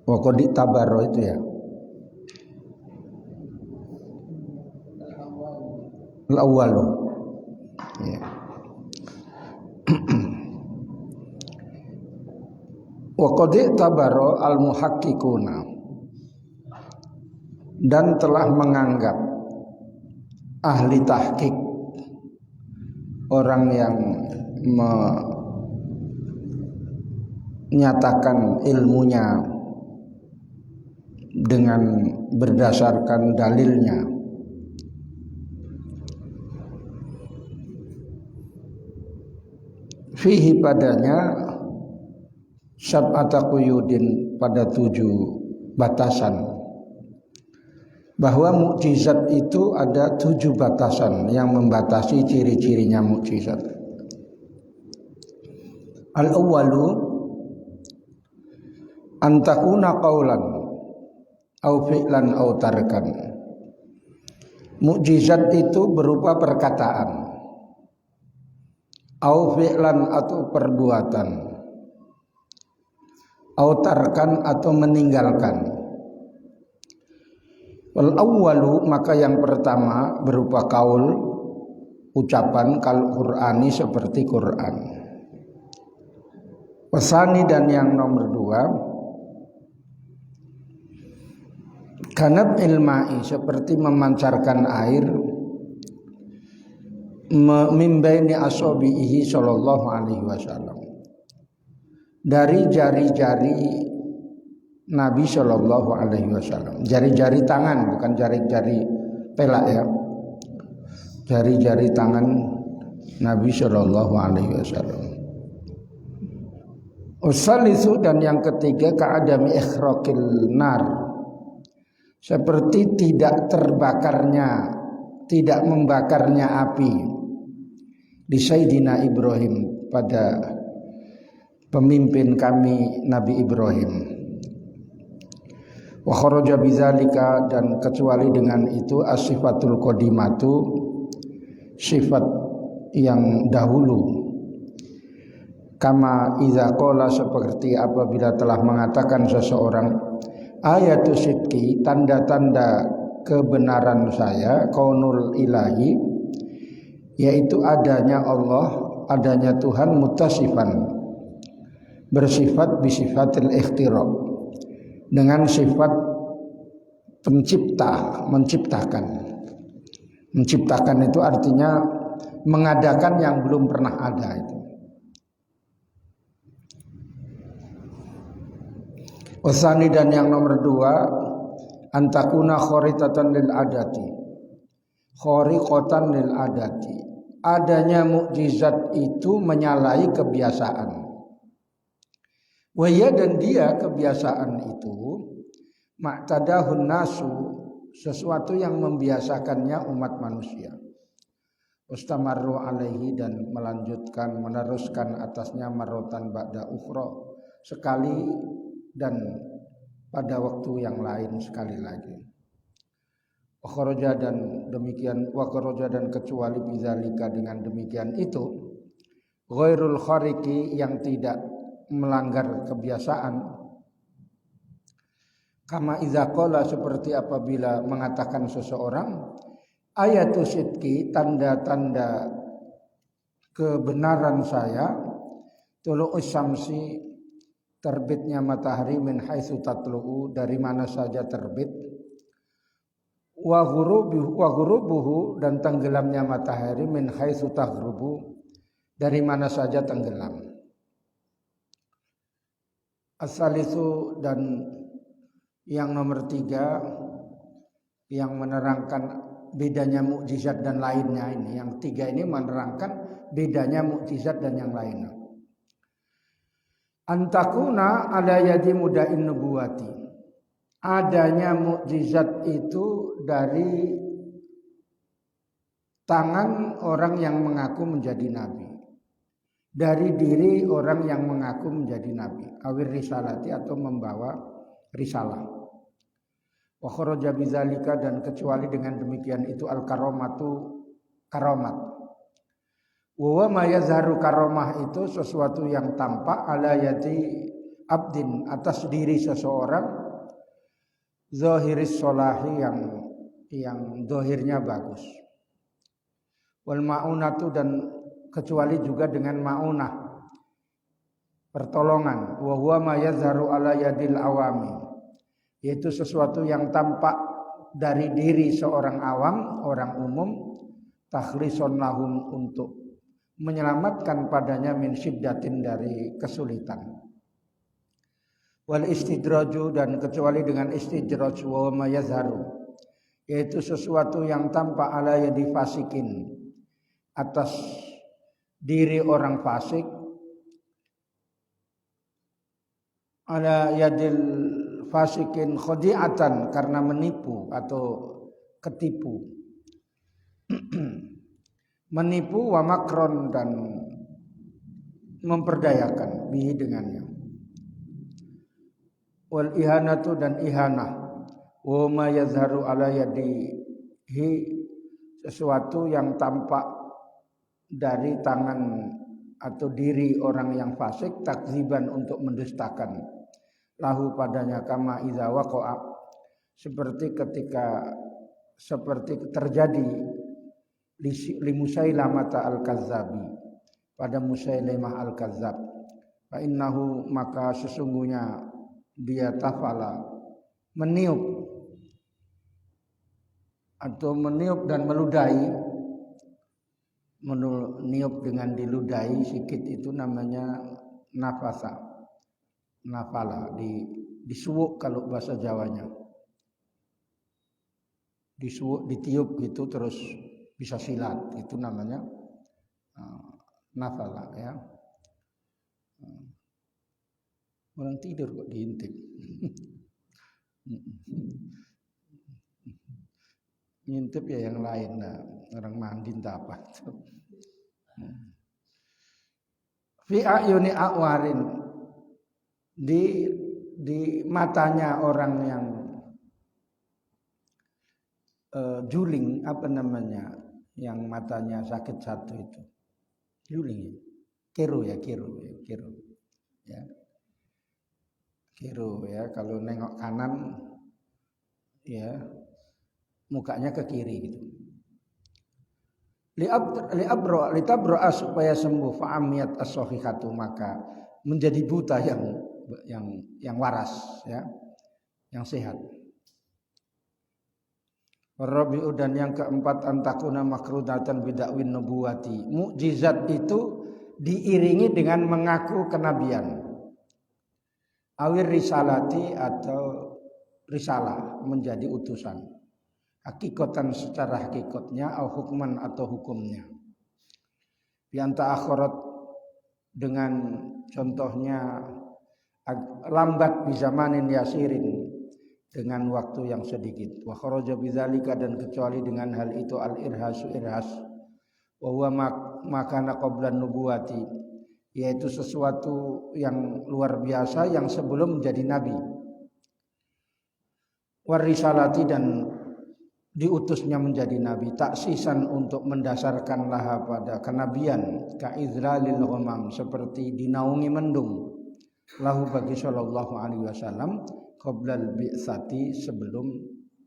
Wa qad tabaro itu ya. Al-awwalu. Ya. Wa qad tabaro al-muhaqqiquna, dan telah menganggap ahli tahqiq, orang yang menyatakan ilmunya dengan berdasarkan dalilnya, fihi padanya sab'ata quyudin, pada 7 batasan, bahwa mukjizat itu ada 7 batasan yang membatasi ciri-cirinya mukjizat. Al-awwalu antakuna qaulan au fi'lan au tarkan. Mukjizat itu berupa perkataan, au fi'lan atau perbuatan, au tarkan atau meninggalkan. Wal awwalu, maka yang pertama berupa kaul, ucapan, kal Qur'ani seperti Quran. Wasani, dan yang nomor 2, kanab ilma'i, seperti memancarkan air, mimbaini asobihi sallallahu alaihi wasallam, dari jari-jari Nabi sallallahu alaihi wasallam. Jari-jari tangan, bukan jari-jari pelak ya. Jari-jari tangan Nabi sallallahu alaihi wasallam. Usalisu, dan yang ketiga, ka'adami ikhraqil nar, seperti tidak terbakarnya, tidak membakarnya api di Sayyidina Ibrahim, pada pemimpin kami Nabi Ibrahim. Wa kharaja bidzalika, dan kecuali dengan itu, as-sifatul qadimatu, sifat yang dahulu, kama idza qala, seperti apabila telah mengatakan seseorang, ayatu sidqi, tanda-tanda kebenaran saya, kaunul ilahi, yaitu adanya Allah, adanya Tuhan, mutasifan, bersifat bisifatil ikhtira, dengan sifat pencipta, menciptakan. Menciptakan itu artinya mengadakan yang belum pernah ada itu. Wasani, dan yang nomor 2, antakuna khoritatan lil adati, khoriqatan lil adati, adanya mukjizat itu menyalahi kebiasaan. Waya, dan dia kebiasaan itu, ma'tadahun nasu, sesuatu yang membiasakannya umat manusia. Ustamarru alaihi, dan melanjutkan, meneruskan atasnya, marotan ba'da ukhra, sekali dan pada waktu yang lain sekali lagi. Wakharaja, dan demikian, wakharaja, dan kecuali bidzalika, dengan demikian itu, ghairul khariqi, yang tidak melanggar kebiasaan, kama idza qala, seperti apabila mengatakan seseorang, ayatu sidqi, tanda-tanda kebenaran saya, tulu'us syamsi, terbitnya matahari, min haitsu tatlu'u, dari mana saja terbit, wa ghurubuhu, dan tenggelamnya matahari, min haitsu taghrubu, dari mana saja tenggelam. As-salisu, dan yang nomor 3, yang menerangkan bedanya mukjizat dan lainnya ini. Yang 3 ini menerangkan bedanya mukjizat dan yang lainnya. Antakuna ala yadi mudain nubuwati, adanya mukjizat itu dari tangan orang yang mengaku menjadi nabi, dari diri orang yang mengaku menjadi nabi, awir risalati, atau membawa risalah. Wa kharaja bidzalika, dan kecuali dengan demikian itu, al karomatu, karomat. Wa ma yazharu, karomah itu sesuatu yang tampak, ala yati abdin, atas diri seseorang, zahiris solahi yang zahirnya bagus. Wal maunatu dan kecuali juga dengan maunah pertolongan, wa huwa ma yazharu ala yadil awami, yaitu sesuatu yang tampak dari diri seorang awam, orang umum, takhlison lahum untuk menyelamatkan padanya min syiddatin dari kesulitan. Wal istidraju dan kecuali dengan istidraj wa ma yazharu, yaitu sesuatu yang tampak ala yadi fasikin, atas diri orang fasik, ala yadil fasikin khodi'atan karena menipu atau ketipu, menipu wa makron dan memperdayakan bihi dengannya. Wal ihanatu dan ihanah, wa ma yazharu ala yadihi sesuatu yang tampak dari tangan atau diri orang yang fasik, takziban untuk mendustakan lahu padanya, kama idza waqa'a seperti terjadi li Musailamah al-Kazzabi pada Musailamah al-Kazzab. Fa innahu maka sesungguhnya dia tafala meniup dan meludahi, meniup dengan diludahi sikit itu namanya nafasa, nafala, disuwuk kalau bahasa Jawanya, disuwuk ditiup gitu terus bisa silat, itu namanya nafala ya. Orang tidur kok diintip. Ngintip ya yang lain, nah, orang mandi entah apa. Fi ayuni a'warin, di matanya orang yang juling, apa namanya, yang matanya sakit satu itu, juling, kiru ya. Kiru ya, kalau nengok kanan ya mukanya ke kiri gitu. Litabro'a supaya sembuh, fa'amiyat as-sahihatu maka menjadi buta yang waras ya, yang sehat. Rabi'u dan yang keempat, antakuna makrudatan bidakwin nubuwati, mukjizat itu diiringi dengan mengaku kenabian. Awir risalati atau risalah, menjadi utusan. Hakikatan secara hakikatnya, atau hukman atau hukumnya. Bianta akhirat dengan contohnya lambat bizamanin yasirin, dengan waktu yang sedikit. Wa kharaja bidzalika dan kecuali dengan hal itu al-irhasu irhas. Wa huwa makana qabla nubuwati, yaitu sesuatu yang luar biasa yang sebelum menjadi nabi. Warisalati dan diutusnya menjadi nabi, taksisan untuk mendasarkan laha pada kenabian, ka'izralil ghamam seperti dinaungi mendung, lahu bagi sallallahu alaihi wasallam qablal bi'tsati sebelum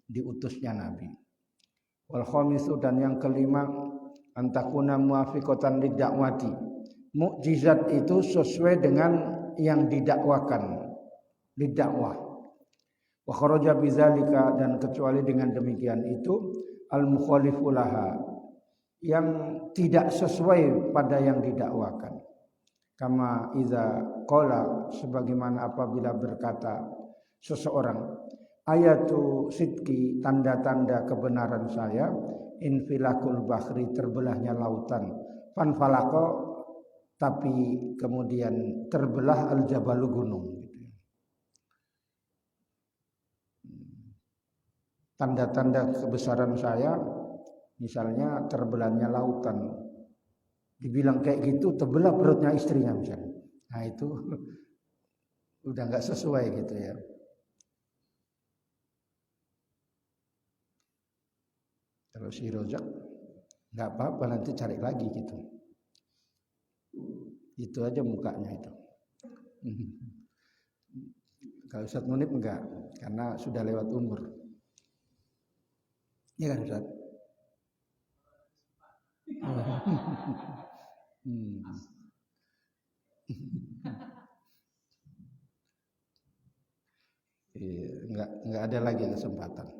diutusnya nabi. Wal khamisu dan yang kelima, antakuna muafiqatan lidakwati, mukjizat itu sesuai dengan yang didakwakan, didakwah. Wa kharaja bidzalika dan kecuali dengan demikian itu al-mukhalifu laha, yang tidak sesuai pada yang didakwakan. Kama iza qala, sebagaimana apabila berkata seseorang, ayatu sidqi, tanda-tanda kebenaran saya, infilakul bahri, terbelahnya lautan, fanfalaqo, tapi kemudian terbelah al-jabalu, gunung. Tanda-tanda kebesaran saya, misalnya terbelahnya lautan. Dibilang kayak gitu, terbelah perutnya istrinya misalnya. Nah itu udah nggak sesuai gitu ya. Kalau si rojak nggak apa-apa, nanti cari lagi gitu. Itu aja mukanya itu. Kalau Ustaz Munib enggak, karena sudah lewat umur. Iya kan Ustaz? Enggak ada lagi kesempatan.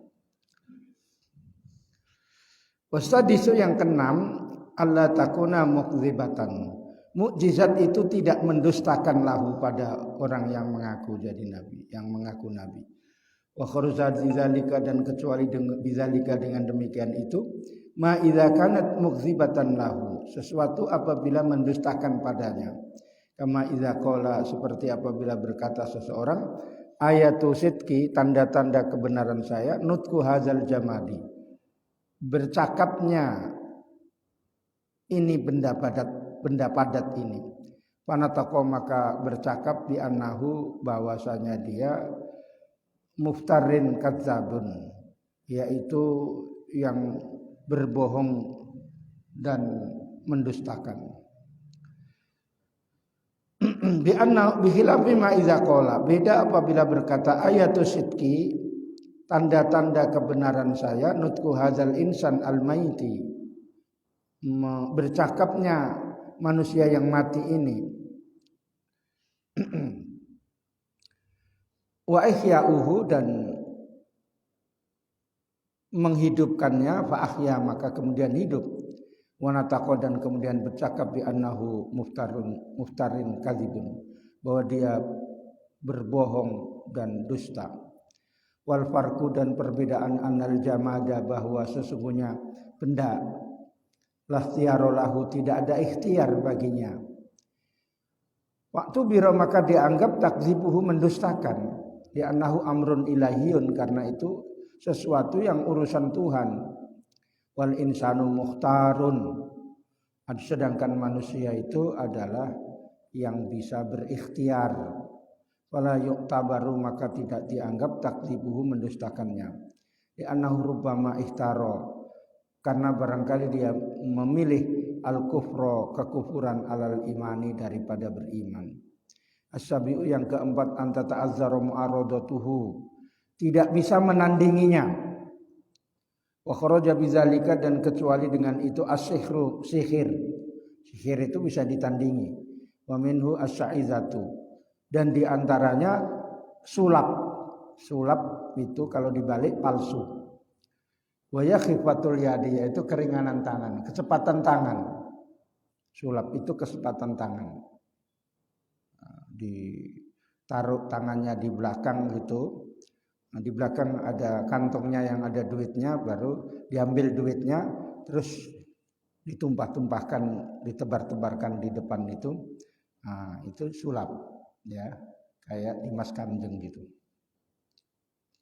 Wastadisu yang keenam, Allah takuna mukdzibatan. Mukjizat itu tidak mendustakan lahu pada orang yang mengaku jadi nabi, yang mengaku nabi. Wa kharuzat zalika dan kecuali bizalika dengan demikian itu, ma idza kanat mukdzibatan lahu, sesuatu apabila mendustakan padanya. Kama idza qala, seperti apabila berkata seseorang, ayatu sidqi, tanda-tanda kebenaran saya, nutku hazal jamadi. Bercakapnya ini benda padat ini. Panatako, maka bercakap di annahu, bahwasanya dia muftarin kadzabun, yaitu yang berbohong dan mendustakan. Bi anna bihilafi ma iza qala, beda apabila berkata ayatu sidqi, tanda-tanda kebenaran saya, nutku hazal insan al-maiti, bercakapnya manusia yang mati ini, wa ihya'uhu, dan menghidupkannya, fa ahya, maka kemudian hidup, wa nataqo, dan kemudian bercakap bi annahu muftarin kadzibun, bahwa dia berbohong dan dusta. Wal farqu, dan perbedaan annal jamada, bahwa sesungguhnya benda lahtiyaro lahu, tidak ada ikhtiar baginya. Waktu biro, maka dianggap takdzibuhu, mendustakan, di annahu amrun ilahiyun, karena itu sesuatu yang urusan Tuhan. Wal insanu mukhtarun, sedangkan manusia itu adalah yang bisa berikhtiar. Wala yu'tabaru, maka tidak dianggap takdzibuhu, mendustakannya. Di annahu rubbama ikhtaro, karena barangkali dia memilih al-kufra, kekufuran, alal imani, daripada beriman. As-sabi'u, yang keempat, anta ta'azzaru mu'aradatuhu, tidak bisa menandinginya. Wa kharaja bizalika, dan kecuali dengan itu as-sihru, sihir. Sihir itu bisa ditandingi. Wa minhu as-sa'izatu, dan diantaranya sulap. Sulap itu kalau dibalik palsu. Wa ya khifatul yadi, yaitu keringanan tangan, kecepatan tangan. Sulap itu kecepatan tangan. Ditaruh tangannya di belakang gitu. Nah, di belakang ada kantongnya yang ada duitnya, baru diambil duitnya, terus ditumpah-tumpahkan, ditebar-tebarkan di depan itu. Nah, itu sulap, ya, kayak Dimas Kanjeng gitu.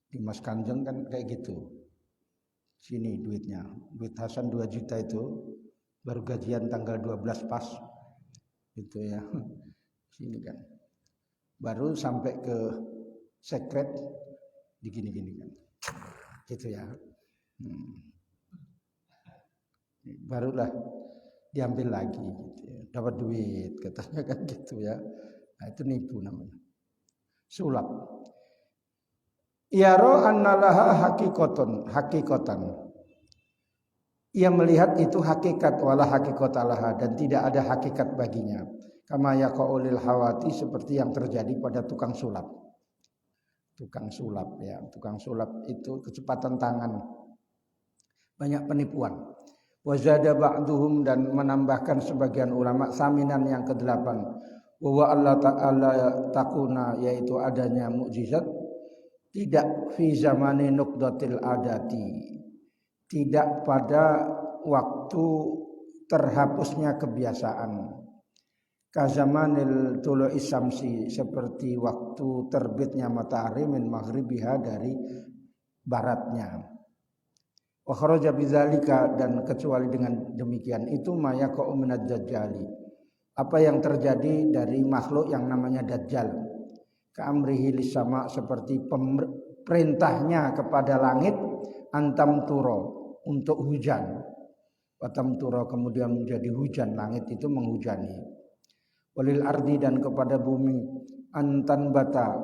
Dimas Kanjeng kan kayak gitu. Sini duitnya, duit Hasan 2 juta itu, baru gajian tanggal 12 pas, gitu ya. Sini kan, baru sampai ke sekret, digini-gini kan, gitu ya. Barulah diambil lagi, gitu ya. Dapat duit, katanya kan gitu ya. Nah, itu nipu namanya, sulap. Yaro annalaha hakikotan. Ia melihat itu hakikat, wala hakikotalaha, dan tidak ada hakikat baginya. Kama yaqaulil hawati, seperti yang terjadi pada tukang sulap. Tukang sulap, ya, tukang sulap itu kecepatan tangan, banyak penipuan. Wazada ba'duhum, dan menambahkan sebagian ulama, saminan yang ke-8, bahwa Allah Ta'ala takuna, yaitu adanya mukjizat, tidak fi zamani nuqdatil adati, tidak pada waktu terhapusnya kebiasaan. Kazamanil tulu'i syamsi, seperti waktu terbitnya matahari, min maghribiha, dari baratnya. Wa kharaja bidzalika, dan kecuali dengan demikian itu, mayaqa'u minad dajjali, apa yang terjadi dari makhluk yang namanya dajjal. Ka'amrihi lisama, seperti perintahnya kepada langit, antam turo, untuk hujan. Watam turo, kemudian menjadi hujan, langit itu menghujani. Walil ardi, dan kepada bumi, antan bata,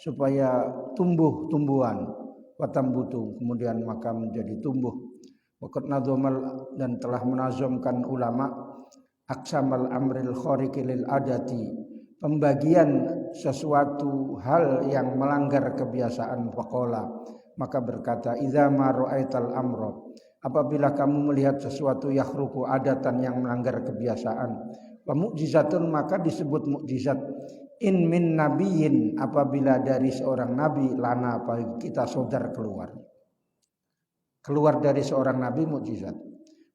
supaya tumbuh-tumbuhan, watambutu, kemudian maka menjadi tumbuh. Waqad nadzamal, dan telah menazamkan ulama aqsamal amril khariqi lil adati, pembagian sesuatu hal yang melanggar kebiasaan. Faqala, maka berkata, idza ma ra'aital amra, apabila kamu melihat sesuatu yakhruqu adatan yang melanggar kebiasaan, wa mu'jizatun, maka disebut mukjizat. In min nabiyyin, apabila dari seorang nabi, lana, bagi kita sodar keluar dari seorang nabi mukjizat.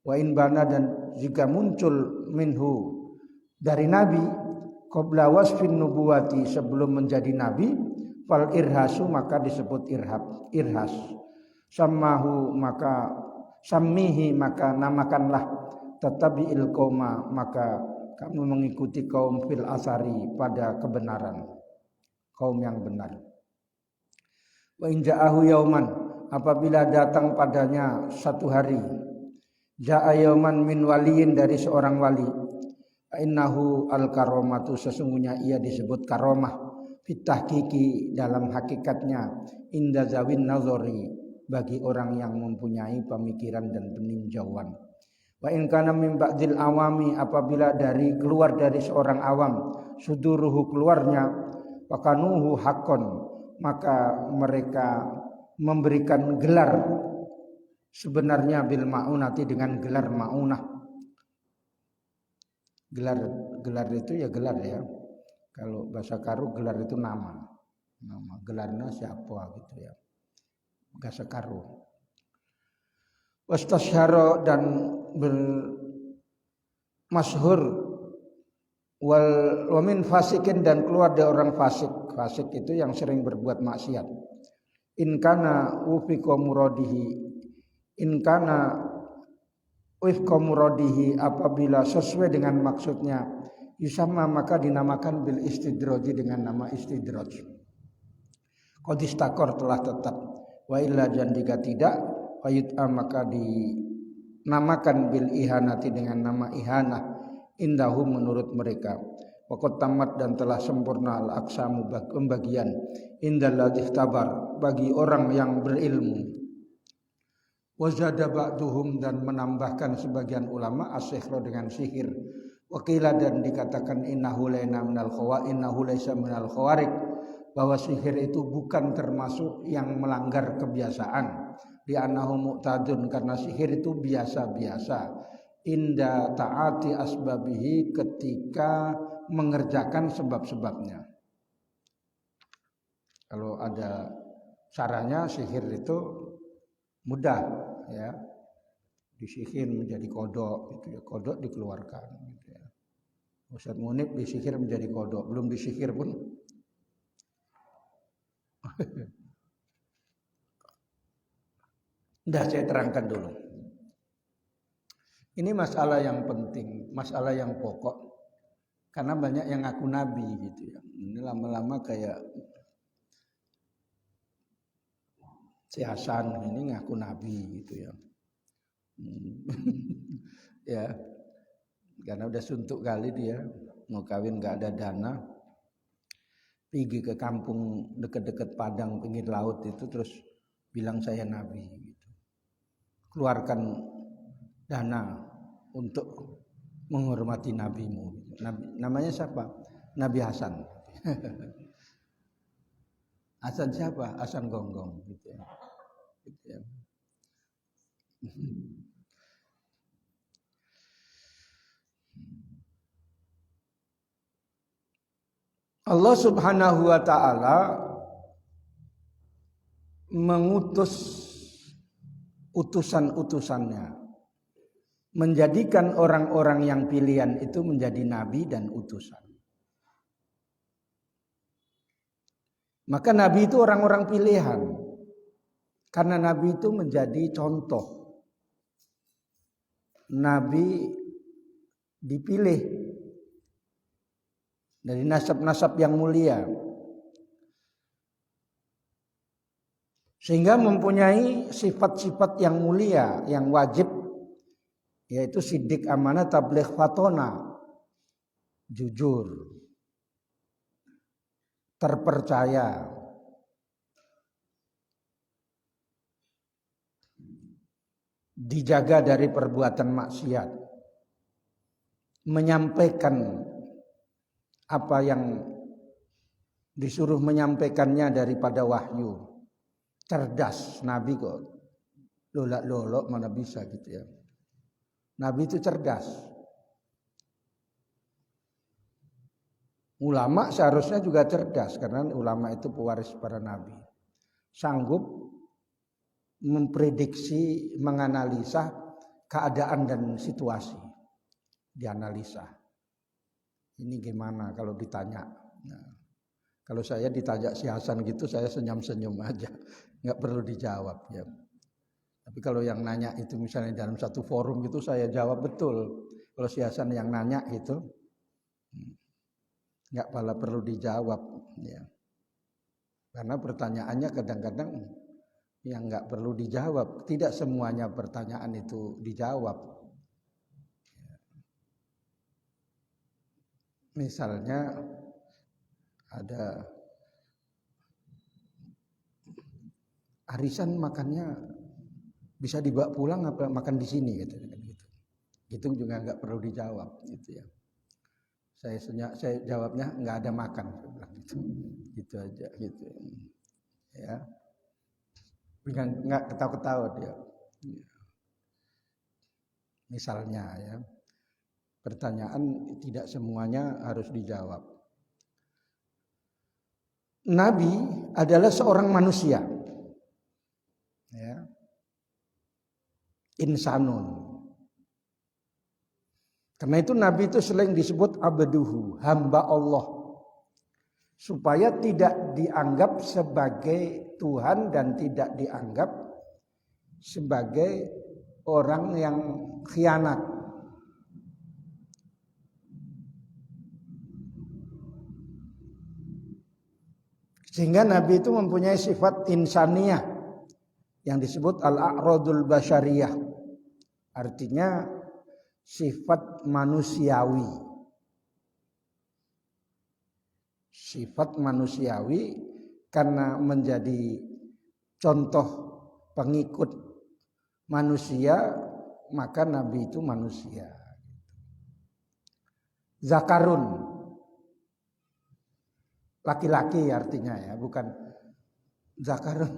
Wa in bana, dan jika muncul minhu dari nabi, qabla wasfin nubuwati, sebelum menjadi nabi, fal irhasu, maka disebut irhas. Sammahu, maka sammihi, maka namakanlah, tatabi'il qauma, maka kamu mengikuti kaum fil asari, pada kebenaran, kaum yang benar. Wa in ja'ahu yauman, apabila datang padanya satu hari, ja'a yauman min waliyin, dari seorang wali, innahu al karomatu, sesungguhnya ia disebut karomah, fit tahqiqi, dalam hakikatnya, inda zawin nazari, bagi orang yang mempunyai pemikiran dan peninjauan. Wa in kana min ba'dil awami, apabila keluar dari seorang awam, suduruhu, keluarnya, wakanuhu hakon, maka mereka memberikan gelar sebenarnya bil maunati, dengan gelar maunah. Gelar itu ya gelar ya. Kalau bahasa Karo gelar itu nama. Gelarnya siapa gitu ya. Bahasa Karo. Wastasyara, dan bermasyhur, wa min fasikin, dan keluar dari orang fasik. Fasik itu yang sering berbuat maksiat. In kana wifqa muradihi, in kana wifqa muradihi, apabila sesuai dengan maksudnya, yusamma, maka dinamakan bil istidroji, dengan nama istidraj. Qad istakor, telah tetap. Wa illa, dan jika tidak, fayut'a, maka dinamakan bil ihanati, dengan nama ihanah, indahum, menurut mereka. Waqad tamat, dan telah sempurna al aqsamu, pembagian, indal ladzi tabar, bagi orang yang berilmu. Wazada ba'duhum, dan menambahkan sebagian ulama as-sihra, dengan sihir. Wakila, dan dikatakan innahu laysa minal khawarik, bahwa sihir itu bukan termasuk yang melanggar kebiasaan. Di annahu mu'tadun, karena sihir itu biasa-biasa. Inda ta'ati asbabihi, ketika mengerjakan sebab-sebabnya. Kalau ada caranya, sihir itu mudah ya. Disihir menjadi kodok gitu ya. Kodok dikeluarkan gitu ya. Ustaz Munib disihir menjadi kodok, belum disihir pun saya terangkan dulu. Ini masalah yang penting, masalah yang pokok. Karena banyak yang ngaku nabi gitu ya. Ini lama-lama kayak si Hasan ini ngaku nabi gitu ya. Ya. Karena udah suntuk kali dia, mau kawin gak ada dana. Pergi ke kampung dekat-dekat Padang pinggir laut itu, terus bilang saya nabi gitu. Keluarkan dana untuk menghormati nabimu. Namanya siapa? Nabi Hasan. Hasan siapa? Hasan Gonggong gitu ya. Gitu ya. Allah Subhanahu wa ta'ala mengutus utusan-utusannya, menjadikan orang-orang yang pilihan itu menjadi nabi dan utusan. Maka nabi itu orang-orang pilihan, karena nabi itu menjadi contoh. Nabi dipilih dari nasab-nasab yang mulia, sehingga mempunyai sifat-sifat yang mulia, yang wajib, yaitu siddiq, amanah, tabligh, fatona, jujur, terpercaya, dijaga dari perbuatan maksiat, menyampaikan apa yang disuruh menyampaikannya daripada wahyu. Cerdas Nabi kok. Lolak-lolok mana bisa gitu ya. Nabi itu cerdas. Ulama seharusnya juga cerdas karena ulama itu pewaris para nabi. Sanggup memprediksi, menganalisa keadaan dan situasi. Dianalisa. Ini gimana kalau ditanya. Nah, kalau saya ditanya si Hasan gitu saya senyum-senyum aja. Nggak perlu dijawab ya. Tapi kalau yang nanya itu misalnya dalam satu forum gitu saya jawab betul. Kalau si Hasan yang nanya itu nggak perlu dijawab ya. Karena pertanyaannya kadang-kadang yang nggak perlu dijawab. Tidak semuanya pertanyaan itu dijawab. Misalnya ada arisan makannya bisa dibawa pulang apa makan di sini gitu. Itu juga nggak perlu dijawab gitu ya. Saya jawabnya nggak ada makan gitu aja gitu ya. Nggak ketawa-ketawa dia. Misalnya ya. Pertanyaan tidak semuanya harus dijawab. Nabi adalah seorang manusia. Ya. Insanun. Karena itu Nabi itu sering disebut abduhu, hamba Allah. Supaya tidak dianggap sebagai Tuhan dan tidak dianggap sebagai orang yang khianat. Sehingga Nabi itu mempunyai sifat insaniyah yang disebut al-a'radul basyariyah. Artinya sifat manusiawi. Sifat manusiawi karena menjadi contoh pengikut manusia, maka Nabi itu manusia. Zakarun, laki-laki artinya ya, bukan zakarun.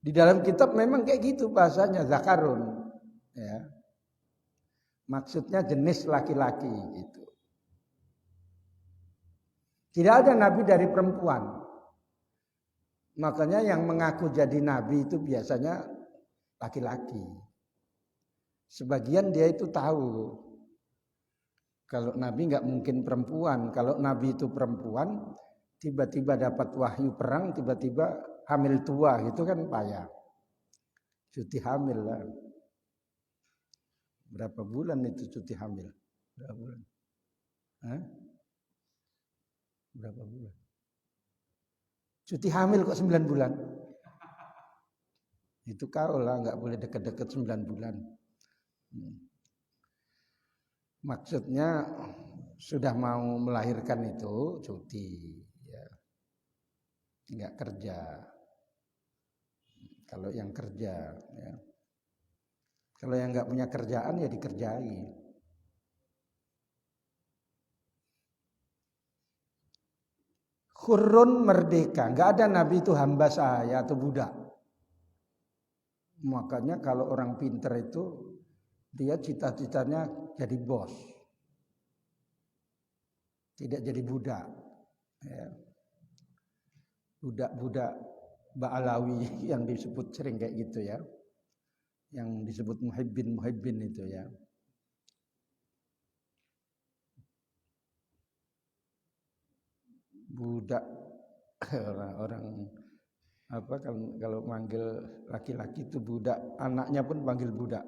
Di dalam kitab memang kayak gitu bahasanya zakarun, ya. Maksudnya jenis laki-laki gitu. Tidak ada nabi dari perempuan. Makanya yang mengaku jadi nabi itu biasanya laki-laki. Sebagian dia itu tahu kalau nabi nggak mungkin perempuan. Kalau nabi itu perempuan, tiba-tiba dapat wahyu perang, tiba-tiba hamil tua, gitu kan payah. Cuti hamil lah. Berapa bulan itu cuti hamil? Berapa bulan? Hah? Berapa bulan? Cuti hamil kok 9 bulan? Itu kau lah, nggak boleh deket-deket 9 bulan. Maksudnya sudah mau melahirkan itu cuti, ya. Nggak kerja. Kalau yang kerja, ya. Kalau yang nggak punya kerjaan ya dikerjai. Khurrun merdeka, nggak ada nabi itu hamba sahaya atau budak. Makanya kalau orang pinter itu dia cita-citanya jadi bos, tidak jadi budak. Ya. Budak-budak Ba'alawi yang disebut sering kayak gitu ya. Yang disebut muhibbin itu ya. Budak orang apa kalau manggil laki-laki itu budak, anaknya pun panggil budak.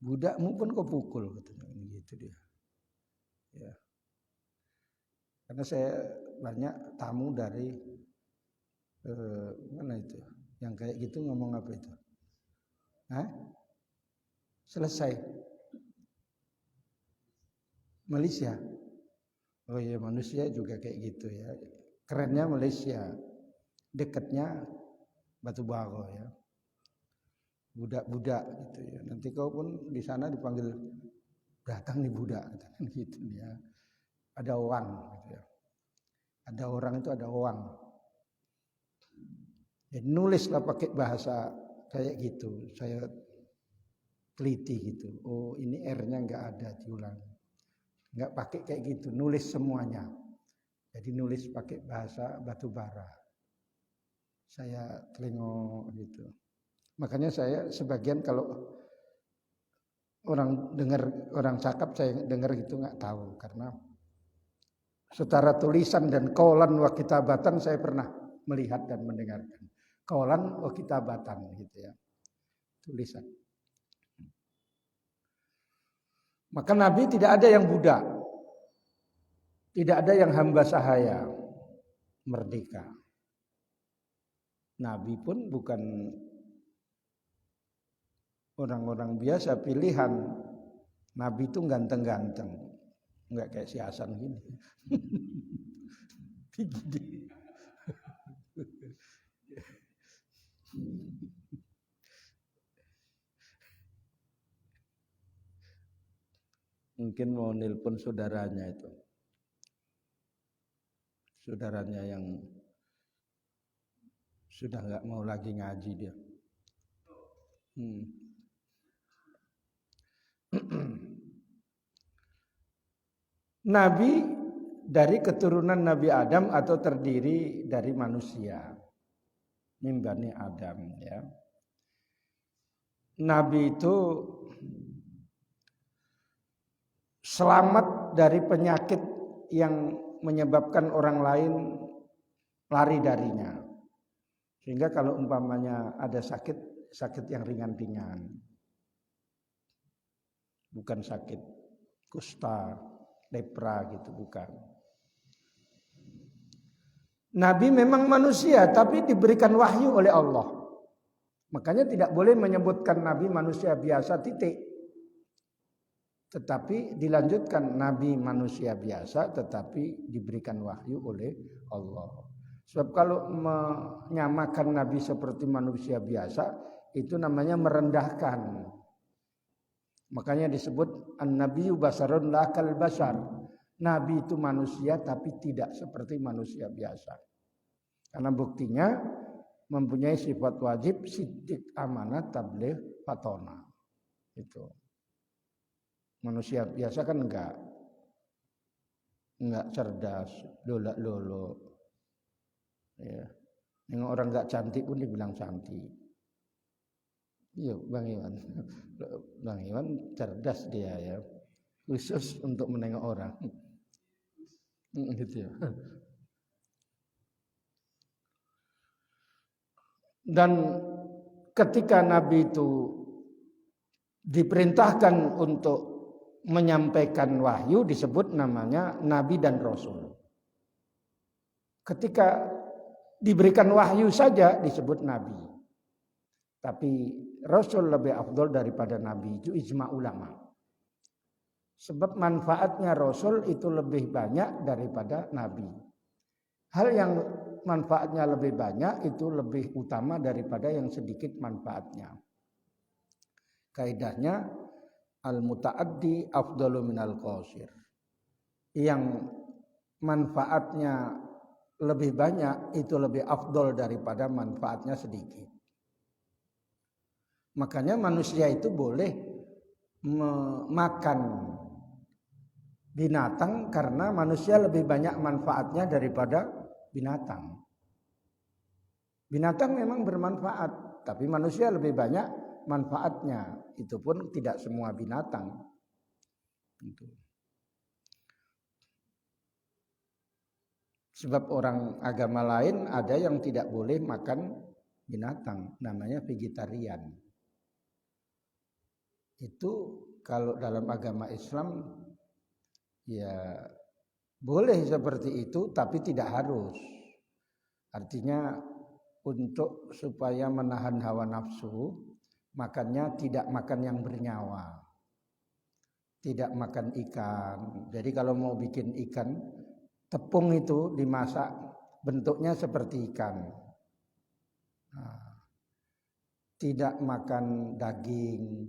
Budakmu pun kau pukul katanya gitu dia. Ya. Karena saya banyak tamu dari mana itu? Yang kayak gitu ngomong apa itu? Hah? Selesai. Malaysia. Oh iya, manusia juga kayak gitu ya. Kerennya Malaysia, dekatnya Batu Baro ya. Budak-budak gitu ya. Nanti kau pun di sana dipanggil datang nih budak gitu ya. Ada uang gitu ya. Ada orang itu ada uang. Ya, nulislah pakai bahasa kayak gitu. Saya teliti gitu. Oh, ini R-nya enggak ada, diulang. Enggak pakai kayak gitu, nulis semuanya. Jadi nulis pakai bahasa batu bara. Saya telingok gitu. Makanya saya sebagian kalau orang dengar orang cakap saya dengar gitu enggak tahu karena secara tulisan dan kaulan wa kitabatan saya pernah melihat dan mendengarkan. Kaulan wa kitabatan gitu ya. Tulisan. Maka Nabi tidak ada yang budak. Tidak ada yang hamba sahaya. Merdeka. Nabi pun bukan orang-orang biasa pilihan. Nabi itu ganteng-ganteng. Enggak kayak si Hasan gini. Gini. Mungkin mau nelpon saudaranya itu. Saudaranya yang sudah enggak mau lagi ngaji dia. Nabi dari keturunan Nabi Adam atau terdiri dari manusia. Min Bani Adam ya. Nabi itu selamat dari penyakit yang menyebabkan orang lain lari darinya. Sehingga kalau umpamanya ada sakit, sakit yang ringan-ringan. Bukan sakit kusta, lepra gitu, bukan. Nabi memang manusia tapi diberikan wahyu oleh Allah. Makanya tidak boleh menyebutkan Nabi manusia biasa titik. Tetapi dilanjutkan Nabi manusia biasa tetapi diberikan wahyu oleh Allah. Sebab kalau menyamakan Nabi seperti manusia biasa itu namanya merendahkan. Makanya disebut an-nabiyyu basarun la kal basar. Nabi itu manusia tapi tidak seperti manusia biasa. Karena buktinya mempunyai sifat wajib, siddiq, amanah, tabligh, fatona. Itu. Manusia biasa kan enggak cerdas, lolo. Ya. Yang orang enggak cantik pun dibilang cantik. Iya, Bang Iwan. Bang Iwan cerdas dia ya. Khusus untuk menengok orang. Gitu ya. Dan ketika Nabi itu diperintahkan untuk menyampaikan wahyu disebut namanya Nabi dan Rasul. Ketika diberikan wahyu saja disebut Nabi. Tapi Rasul lebih afdol daripada Nabi, itu ijma ulama. Sebab manfaatnya Rasul itu lebih banyak daripada Nabi. Hal yang manfaatnya lebih banyak itu lebih utama daripada yang sedikit manfaatnya. Kaidahnya al-muta'addi afdalu minal qasir. Yang manfaatnya lebih banyak itu lebih afdol daripada manfaatnya sedikit. Makanya manusia itu boleh memakan binatang karena manusia lebih banyak manfaatnya daripada binatang. Binatang memang bermanfaat, tapi manusia lebih banyak manfaatnya. Itu pun tidak semua binatang. Sebab orang agama lain ada yang tidak boleh makan binatang, namanya vegetarian. Itu kalau dalam agama Islam ya boleh seperti itu tapi tidak harus. Artinya untuk supaya menahan hawa nafsu makannya tidak makan yang bernyawa. tidak makan ikan. Jadi kalau mau bikin ikan, tepung itu dimasak bentuknya seperti ikan. Nah, tidak makan daging.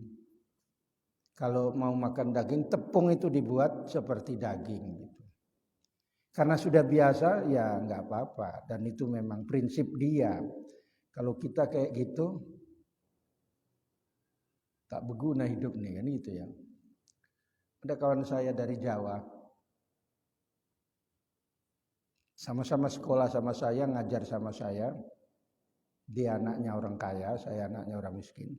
Kalau mau makan daging, tepung itu dibuat seperti daging gitu. Karena sudah biasa, ya nggak apa-apa. Dan itu memang prinsip dia. Kalau kita kayak gitu, tak berguna hidup nih kan gitu ya. Ada kawan saya dari Jawa, sama-sama sekolah sama saya, ngajar sama saya. Dia anaknya orang kaya, saya anaknya orang miskin.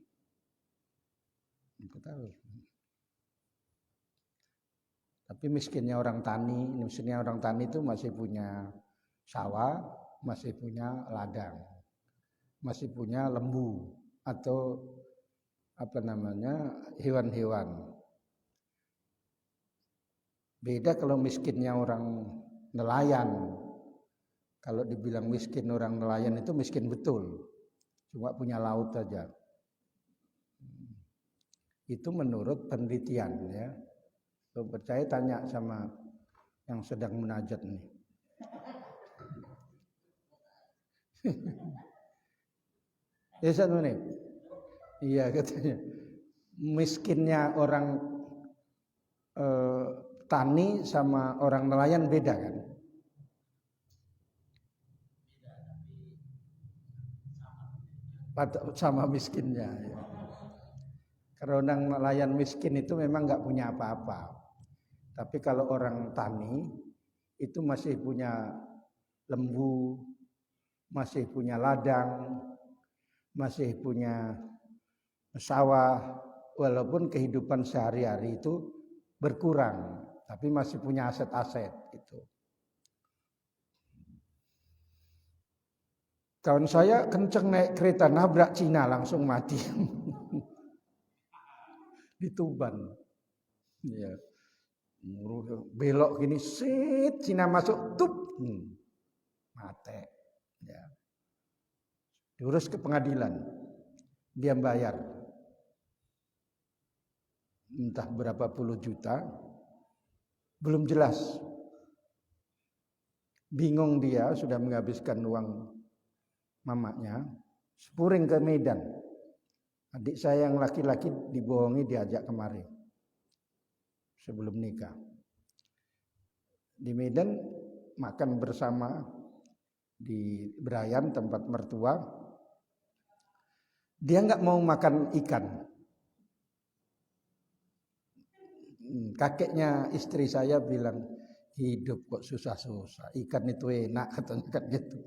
Aku tahu. Tapi miskinnya orang tani itu masih punya sawah, masih punya ladang, masih punya lembu atau hewan-hewan. Beda kalau miskinnya orang nelayan. Kalau dibilang miskin orang nelayan itu miskin betul, cuma punya laut saja. Itu menurut penelitian ya. Kalau percaya tanya sama yang sedang munajat nih. Ya satu nih. Iya katanya. Miskinnya orang tani sama orang nelayan beda kan? Sama miskinnya. Ya. Karena orang nelayan miskin itu memang nggak punya apa-apa. Tapi kalau orang tani itu masih punya lembu, masih punya ladang, masih punya sawah, walaupun kehidupan sehari-hari itu berkurang, tapi masih punya aset-aset gitu. Kawan saya kenceng naik kereta nabrak Cina langsung mati di Tuban. Ya. Belok gini, sit, Cina masuk, tup, mati. Ya. Diurus ke pengadilan, dia bayar, entah berapa puluh juta, belum jelas. Bingung dia, sudah menghabiskan uang mamanya, spuring ke Medan. Adik saya yang laki-laki dibohongi diajak kemari sebelum nikah. Di Medan makan bersama di Berayan tempat mertua. Dia nggak mau makan ikan. Kakeknya istri saya bilang, hidup kok susah-susah, ikan itu enak katanya kan gitu.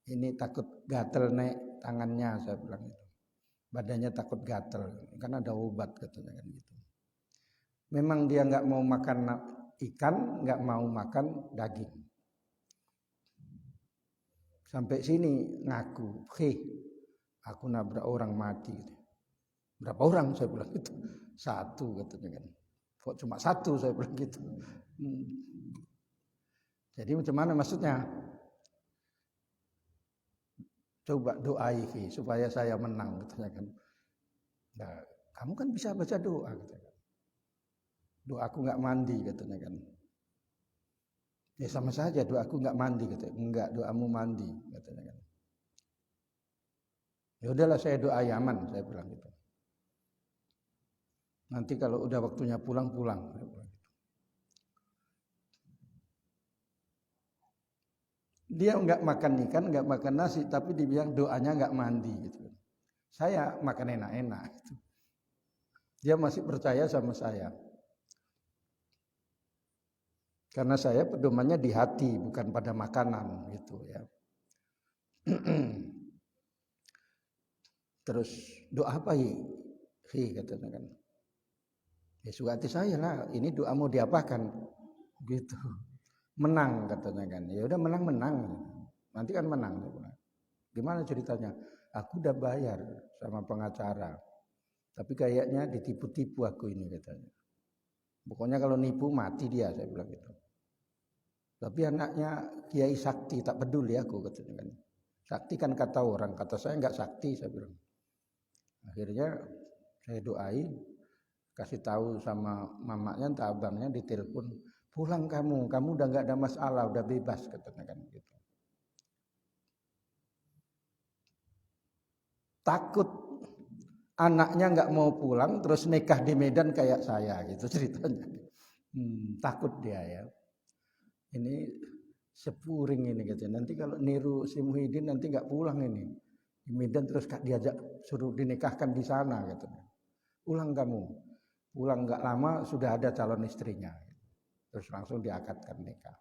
Ini takut gatel naik tangannya, saya bilang itu. Badannya takut gatel, kan ada obat katanya kan gitu. Memang dia nggak mau makan ikan, nggak mau makan daging. Sampai sini ngaku, aku nabrak orang mati. Berapa orang saya bilang gitu? 1 katanya kan. Kok cuma 1 saya bilang gitu. Jadi macam mana maksudnya? Coba doai supaya saya menang katanya kan. Nah, kamu kan bisa baca doa katanya kan. Doaku nggak mandi katanya kan. Ya sama saja doaku nggak mandi katanya. Enggak, doamu mandi katanya kan. Ya udahlah saya doa aman saya bilang gitu. Nanti kalau udah waktunya pulang. Dia nggak makan ikan, nggak makan nasi, tapi dibilang doanya nggak mandi gitu. Saya makan enak-enak. Gitu. Dia masih percaya sama saya. Karena saya pedomannya di hati, bukan pada makanan gitu ya. Terus doa apa katanya kan. Ya suka hati saya lah, ini doa mau diapakan gitu. Menang katanya kan. Ya udah menang. Nanti kan menang. Gimana ceritanya? Aku udah bayar sama pengacara. Tapi kayaknya ditipu-tipu aku ini katanya. Pokoknya kalau nipu mati dia, saya bilang gitu. Tapi anaknya Kiai Sakti, tak peduli aku katanya kan. Sakti kan kata orang, kata saya enggak sakti saya bilang. Akhirnya saya doai, kasih tahu sama mamanya entah abangnya, ditelepon, pulang kamu udah nggak ada masalah, udah bebas katanya kan gitu. Takut anaknya nggak mau pulang terus nikah di Medan kayak saya gitu ceritanya. Takut dia ya. Ini sepuring ini gitu. Nanti kalau niru si Muhyiddin nanti nggak pulang ini di Medan terus diajak suruh dinikahkan di sana gitu. Pulang kamu, pulang nggak lama sudah ada calon istrinya, terus langsung diakadkan nikah.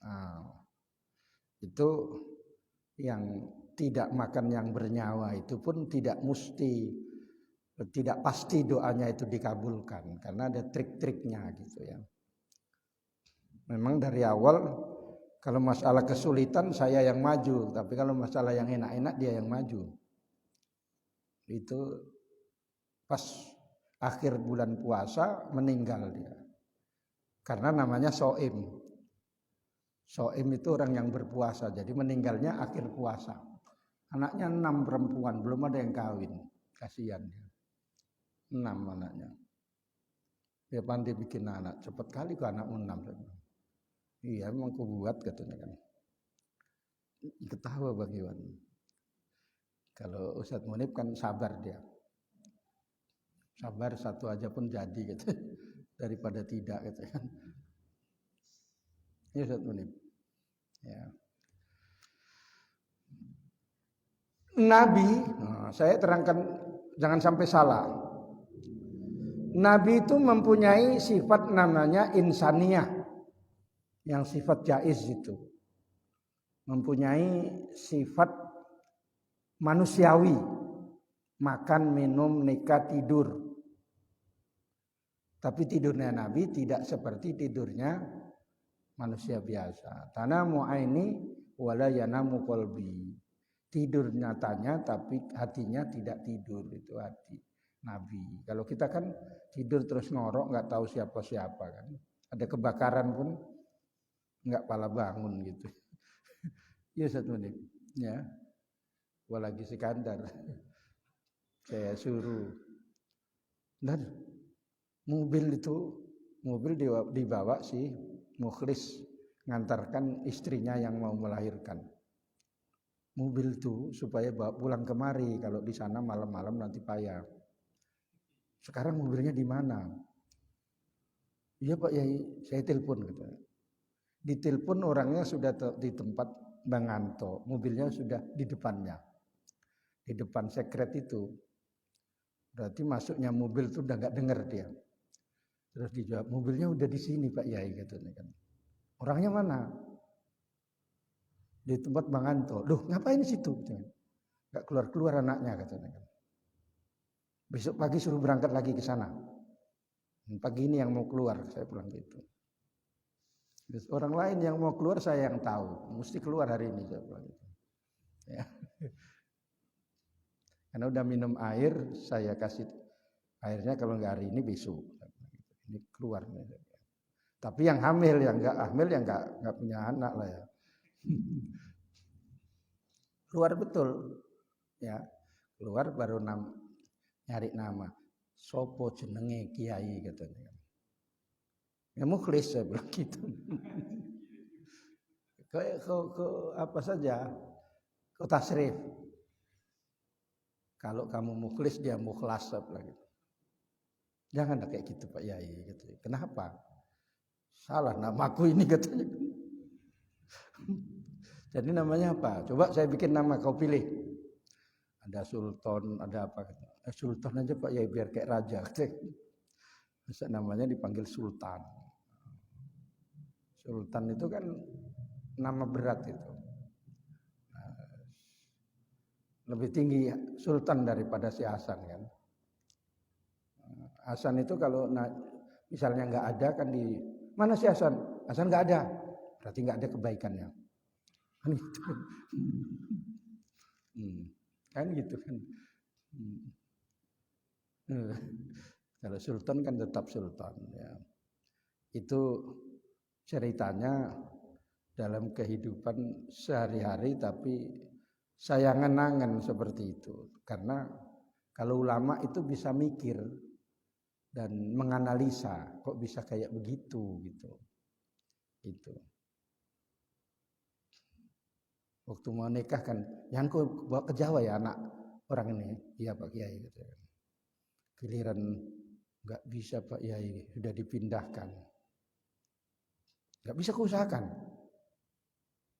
Nah, itu yang tidak makan yang bernyawa itu pun tidak pasti doanya itu dikabulkan karena ada trik-triknya gitu ya. Memang dari awal kalau masalah kesulitan saya yang maju, tapi kalau masalah yang enak-enak dia yang maju. Itu pas akhir bulan puasa meninggal dia. Karena namanya Soim. Soim itu orang yang berpuasa, jadi meninggalnya akhir puasa. Anaknya 6 perempuan, belum ada yang kawin. Kasihan dia. 6 anaknya. Dia pandai bikin anak, cepat kali kok anakmu 6. Iya, memang ku buat katanya kan. Ketawa Bang Iwan. Kalau Ustadz Munib kan sabar dia. Sabar satu aja pun jadi gitu. Daripada tidak gitu kan. Ya Ustadz Munib. Ya. Nabi, saya terangkan jangan sampai salah. Nabi itu mempunyai sifat namanya insaniyah, yang sifat jaiz itu. Mempunyai sifat manusiawi, makan, minum, nikah, tidur. Tapi tidurnya Nabi tidak seperti tidurnya manusia biasa. Tanamu aini wala yanamu qalbi. Tidur nyatanya tapi hatinya tidak tidur, itu hati Nabi. Kalau kita kan tidur terus ngorok nggak tahu siapa-siapa kan. Ada kebakaran pun nggak pala bangun gitu. Ya satu menit. Ya. Apalagi Sikandar. Saya suruh. Dan mobil dibawa si Mukhlis ngantarkan istrinya yang mau melahirkan. Mobil itu supaya bawa pulang kemari, kalau di sana malam-malam nanti payah. Sekarang mobilnya di mana? Iya Pak Yai, saya telepon gitu. Ditelepon orangnya sudah di tempat Bang Anto, mobilnya sudah di depannya. Di depan sekret itu. Berarti masuknya mobil itu udah nggak dengar dia. Terus dijawab, mobilnya udah di sini Pak Yai katanya kan. Orangnya mana? Di tempat Bang Anto. Loh, ngapain di situ? Enggak keluar-keluar anaknya katanya. Besok pagi suruh berangkat lagi ke sana. Pagi ini yang mau keluar, saya pulang gitu. Terus orang lain yang mau keluar saya yang tahu, mesti keluar hari ini saya pulang gitu. Ya. Karena udah minum air, saya kasih airnya kalau enggak hari ini besok. Ini keluar. Tapi yang hamil, yang enggak hamil, yang enggak punya anak lah ya. Keluar betul, ya keluar baru nyari nama, sopo jenenge kiai katanya. Ya Mukhlis saya bilang gitu. ke apa saja, ke tasrif. Kalau kamu Mukhlis dia Mukhlas saya bilang gitu. Jangan kayak gitu Pak Yai gitu. Kenapa? Salah namaku ini katanya. Jadi namanya apa? Coba saya bikin nama, kau pilih. Ada Sultan, ada apa? Sultan aja Pak ya biar kayak raja. Masa namanya dipanggil Sultan. Sultan itu kan nama berat itu. Lebih tinggi Sultan daripada si Hasan kan. Hasan itu kalau misalnya nggak ada kan di mana si Hasan? Hasan nggak ada, berarti nggak ada kebaikannya. Kan gitu kan. Kan gitu kan. Kalau sultan kan tetap sultan ya. Itu ceritanya dalam kehidupan sehari-hari, tapi saya ngenangan seperti itu. Karena kalau ulama itu bisa mikir, dan menganalisa kok bisa kayak begitu gitu. Itu. Waktu mau nikah kan, jangan kau bawa ke Jawa ya anak orang ini. Iya Pak Kiai gitu. Giliran nggak bisa Pak Kiai, sudah dipindahkan. Nggak bisa kau usahakan.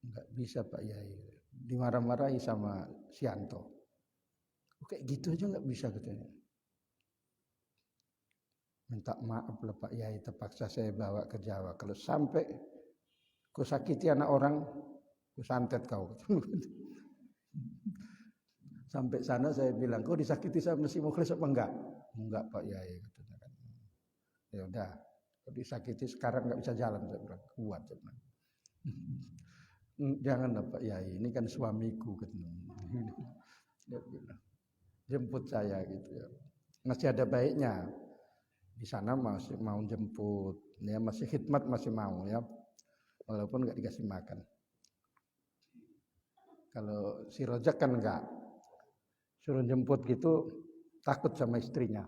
Nggak bisa Pak Kiai. Dimarah-marahi sama Sianto. Kayak gitu aja nggak bisa katanya. Minta maaf lah Pak Kiai, terpaksa saya bawa ke Jawa. Kalau sampai kau sakiti anak orang, kau santet kau. Sampai sana saya bilang, kau disakiti sama si Mukhlis apa enggak? Enggak Pak Kiai. Ya udah, kau disakiti sekarang nggak bisa jalan. Saya bilang, kuat. Saya bilang. Jangan Pak Kiai, ini kan suamiku. Dia bilang, jemput saya gitu ya. Masih ada baiknya. Di sana masih mau jemput, ya masih khidmat masih mau ya, walaupun nggak dikasih makan. Kalau si Rojak kan enggak, suruh jemput gitu takut sama istrinya.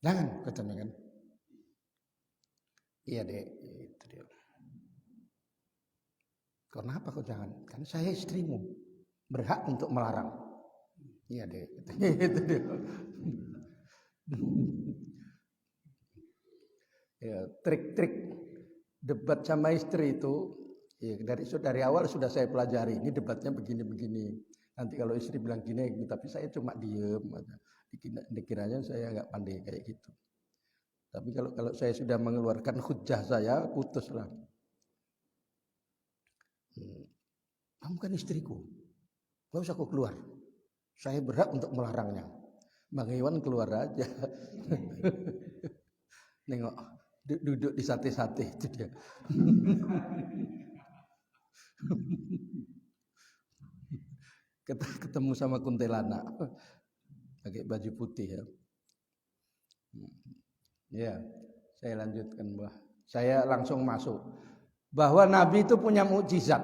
Jangan katanya kan. Iya dek, itu dia. Kenapa kau jangan? Kan saya istrimu, berhak untuk melarang. Iya dek, itu dia. Ya, trik-trik debat sama istri itu ya dari awal sudah saya pelajari. Ini debatnya begini-begini. Nanti kalau istri bilang gini, tapi saya cuma diem. Dikiranya saya nggak pandai kayak gitu. Tapi kalau saya sudah mengeluarkan hujah saya, putuslah. Kamu kan istriku, nggak usah kau keluar. Saya berhak untuk melarangnya. Bang Iwan keluar aja. Nengok, duduk di sate-sate itu dia. Ketemu sama kuntilanak. Pakai baju putih ya. Ya, saya lanjutkan Mbah. Saya langsung masuk. Bahwa Nabi itu punya mukjizat.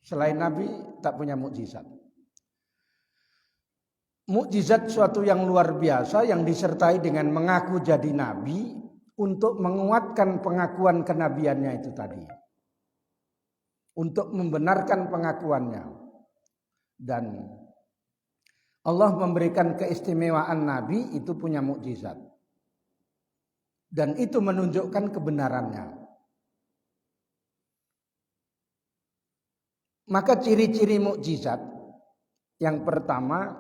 Selain Nabi tak punya mukjizat. Mukjizat suatu yang luar biasa yang disertai dengan mengaku jadi Nabi untuk menguatkan pengakuan kenabiannya itu tadi. Untuk membenarkan pengakuannya. Dan Allah memberikan keistimewaan Nabi itu punya mukjizat. Dan itu menunjukkan kebenarannya. Maka ciri-ciri mukjizat yang pertama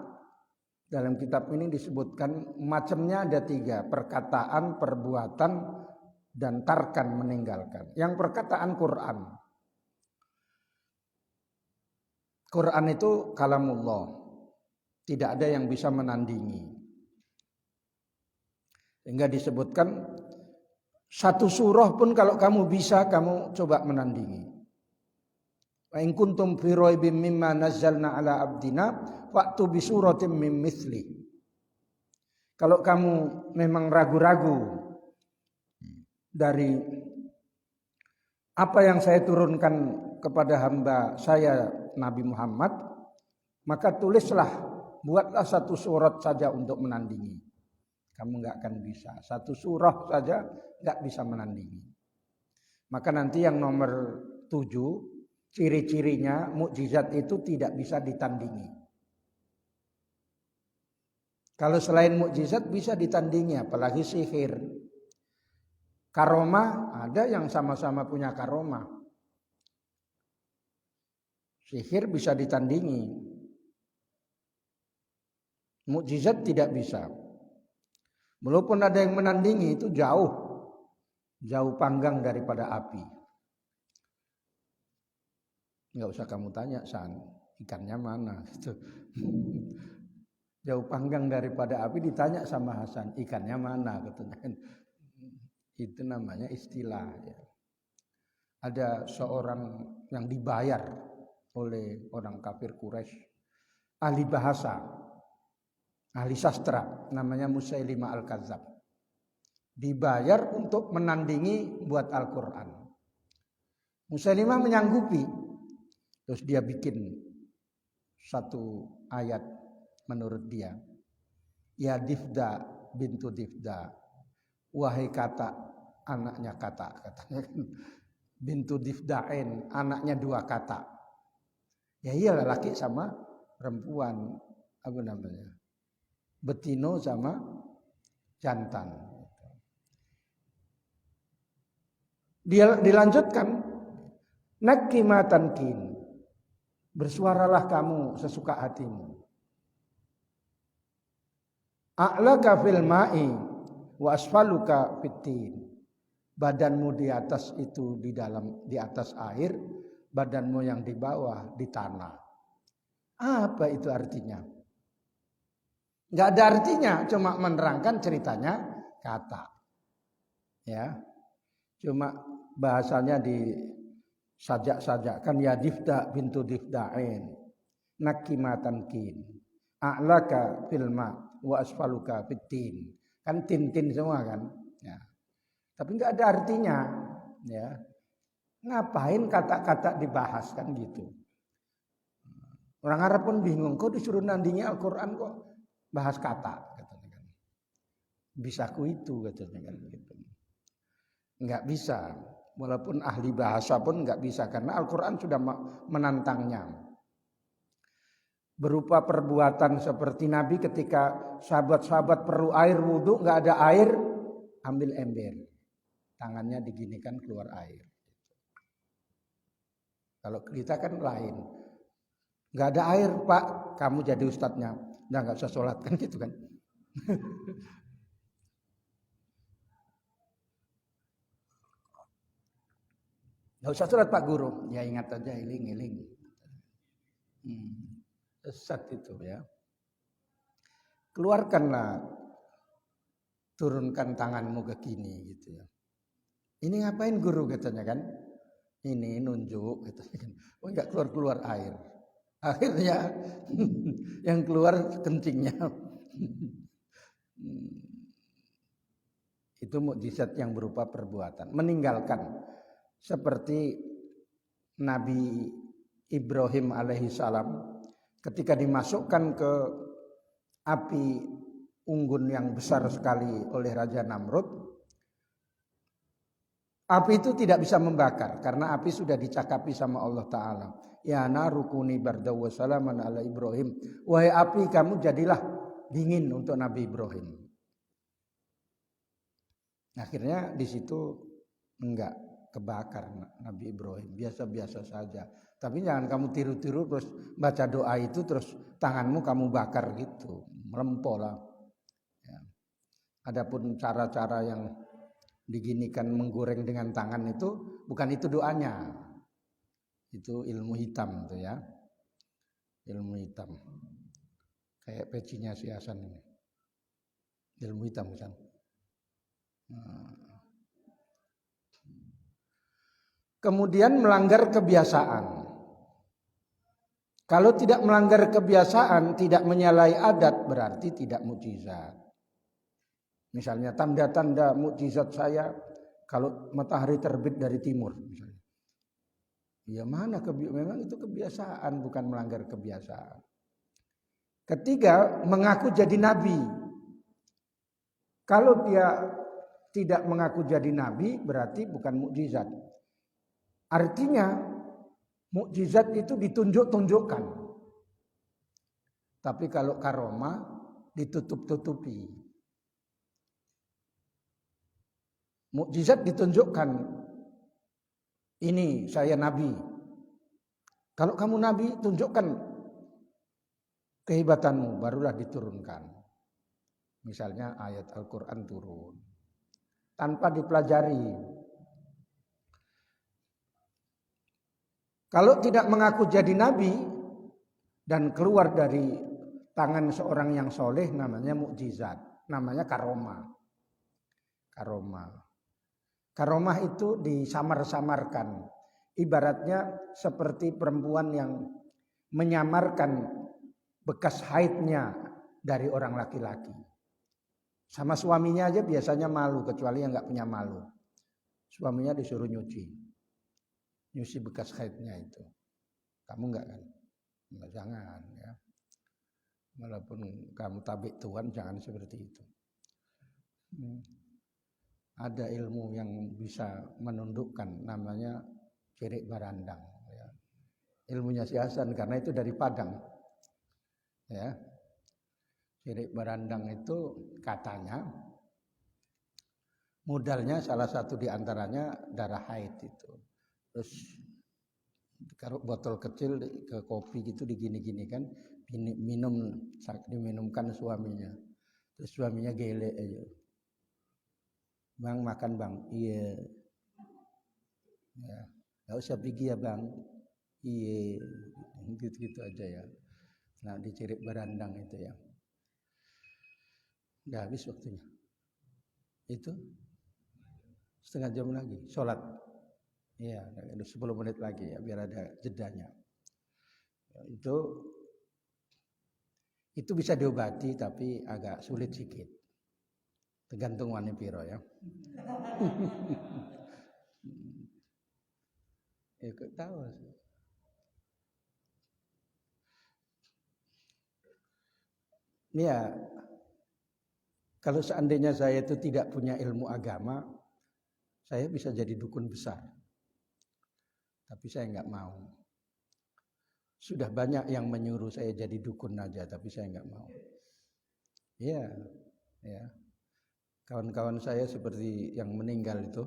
dalam kitab ini disebutkan macamnya ada 3. Perkataan, perbuatan, dan tarkan meninggalkan. Yang perkataan Quran. Quran itu kalamullah. Tidak ada yang bisa menandingi. Sehingga disebutkan satu surah pun kalau kamu bisa, kamu coba menandingi. Wa in kuntum fi raibim mimma nazzalna ala abdina fa'tu bi suratin mim mithli. Kalau kamu memang ragu-ragu dari apa yang saya turunkan kepada hamba saya Nabi Muhammad, maka tulislah, buatlah satu surat saja untuk menandingi. Kamu enggak akan bisa. Satu surah saja enggak bisa menandingi. Maka nanti yang nomor 7, ciri-cirinya mukjizat itu tidak bisa ditandingi. Kalau selain mukjizat bisa ditandingi, apalagi sihir. Karomah, ada yang sama-sama punya karomah. Sihir bisa ditandingi. Mukjizat tidak bisa. Walaupun ada yang menandingi itu jauh panggang daripada api. Enggak usah kamu tanya, San, ikannya mana? Jauh panggang daripada api, ditanya sama Hasan, ikannya mana? Itu namanya istilah. Ya. Ada seorang yang dibayar oleh orang kafir Quraisy, ahli bahasa, ahli sastra, namanya Musailimah Al-Kadzab. Dibayar untuk menandingi buat Al-Quran. Musailimah menyanggupi. Terus dia bikin satu ayat menurut dia. Ya Difda bintu Difda, wahai Kata, anaknya Kata, katanya bintu Difdain, anaknya dua Kata. Ya iyalah, laki sama perempuan, apa namanya, betino sama jantan. Dia dilanjutkan, nakimatan kin, bersuaralah kamu sesuka hatimu. A'laka fil ma'i wa asfaluka fitin. Badanmu di atas itu di atas air, badanmu yang di bawah di tanah. Apa itu artinya? Enggak ada artinya, cuma menerangkan ceritanya Kata. Ya. Cuma bahasanya disajak-sajakkan, ya Difda bintu Difdain, nakimatan kin, a'laka fil ma wa asfaluka fitin. Kan tin-tin semua kan, ya. Tapi enggak ada artinya, ya. Ngapain kata-kata dibahas kan gitu. Orang Arab pun bingung, kok disuruh nandingi Al-Qur'an kok bahas kata, katanya kan. Bisaku itu, katanya kan gitu. Enggak bisa, walaupun ahli bahasa pun enggak bisa, karena Al-Qur'an sudah menantangnya. Berupa perbuatan seperti Nabi ketika sahabat-sahabat perlu air wudhu, nggak ada air, ambil ember, tangannya diginikan keluar air. Kalau kita kan lain, nggak ada air Pak, kamu jadi ustadznya, nggak usah sholat kan gitu kan. Nggak usah sholat Pak Guru, ya ingat aja iling-iling. Sesat itu ya. Keluarkanlah, turunkan tanganmu ke kini gitu ya. Ini ngapain guru, katanya kan? Ini nunjuk, katanya kan. Oh enggak keluar air. Akhirnya yang keluar kencingnya. Itu mukjizat yang berupa perbuatan, meninggalkan, seperti Nabi Ibrahim alaihissalam ketika dimasukkan ke api unggun yang besar sekali oleh Raja Namrud, api itu tidak bisa membakar karena api sudah dicakapi sama Allah Ta'ala. Ya narukuni bardaw wa salaman ala Ibrahim. Wahai api, kamu jadilah dingin untuk Nabi Ibrahim. Akhirnya di situ enggak kebakar Nabi Ibrahim, biasa-biasa saja. Tapi jangan kamu tiru-tiru terus baca doa itu terus tanganmu kamu bakar gitu, melempol lah. Ya. Adapun cara-cara yang diginikan menggoreng dengan tangan itu bukan itu doanya, itu ilmu hitam tuh ya, ilmu hitam. Kayak pecinya si Hasan ini, ilmu hitam kan. Kemudian melanggar kebiasaan. Kalau tidak melanggar kebiasaan, tidak menyalahi adat, berarti tidak mukjizat. Misalnya tanda-tanda mukjizat saya kalau matahari terbit dari timur, misalnya. Ya mana memang itu kebiasaan, bukan melanggar kebiasaan. Ketiga, mengaku jadi nabi. Kalau dia tidak mengaku jadi nabi, berarti bukan mukjizat. Artinya mukjizat itu ditunjuk-tunjukkan. Tapi kalau karomah ditutup-tutupi. Mukjizat ditunjukkan. Ini saya nabi. Kalau kamu nabi, tunjukkan kehebatanmu, barulah diturunkan. Misalnya ayat Al-Quran turun. Tanpa dipelajari. Kalau tidak mengaku jadi nabi dan keluar dari tangan seorang yang soleh, namanya mukjizat, namanya karomah. Karomah itu disamar-samarkan. Ibaratnya seperti perempuan yang menyamarkan bekas haidnya dari orang laki-laki. Sama suaminya aja biasanya malu, kecuali yang nggak punya malu. Suaminya disuruh nyuci bekas haidnya itu. Kamu enggak kan? Nah, jangan ya. Walaupun kamu tabik Tuhan, jangan seperti itu. Ada ilmu yang bisa menundukkan, namanya cirik barandang. Ya. Ilmunya si Hasan karena itu dari Padang. Ya, cirik barandang itu katanya modalnya salah satu diantaranya darah haid itu. Terus kalau botol kecil ke kopi gitu digini-gini kan, diminumkan suaminya. Terus suaminya gelek aja. Bang makan bang, iya, ya, nggak usah pergi ya bang, iya, gitu-gitu aja ya. Nah dicirik barandang itu ya, udah habis waktunya. Itu setengah jam lagi, sholat, iya, 10 menit lagi ya, biar ada jedanya. Itu bisa diobati tapi agak sulit sedikit. Tergantung wani piro ya. Ikut tahu. Ya, kalau seandainya saya itu tidak punya ilmu agama, saya bisa jadi dukun besar. Tapi saya nggak mau. Sudah banyak yang menyuruh saya jadi dukun aja, tapi saya nggak mau. Iya, ya. Kawan-kawan saya seperti yang meninggal itu,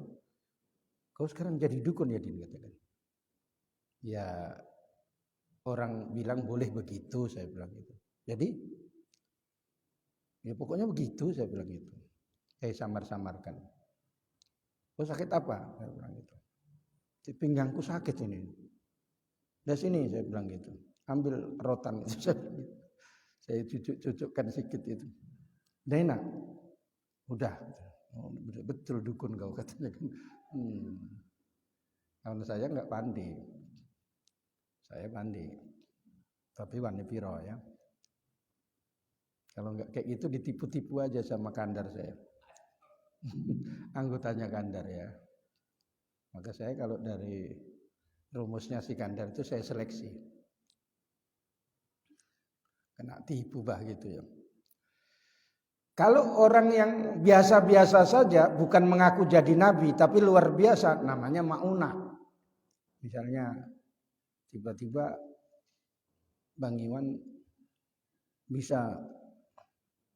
kau sekarang jadi dukun ya, Din, katakan. Ya, orang bilang boleh begitu, saya bilang gitu. Jadi, ya pokoknya begitu, saya bilang gitu. Saya samar-samarkan. Kau sakit apa? Saya bilang gitu. Di pinggangku sakit ini. Dari sini saya bilang gitu. Ambil rotan itu. Saya cucuk-cucukkan sedikit itu. Udah enak. Udah. Oh, betul dukun kau katanya kan. Karena saya nggak pandai. Saya pandai. Tapi wani piro ya. Kalau nggak kayak gitu ditipu-tipu aja sama kandar saya. Anggotanya kandar ya. Maka saya kalau dari rumusnya si kandar itu saya seleksi. Kena tipu bah gitu ya. Kalau orang yang biasa-biasa saja bukan mengaku jadi nabi tapi luar biasa namanya maunah. Misalnya tiba-tiba Bang Iwan bisa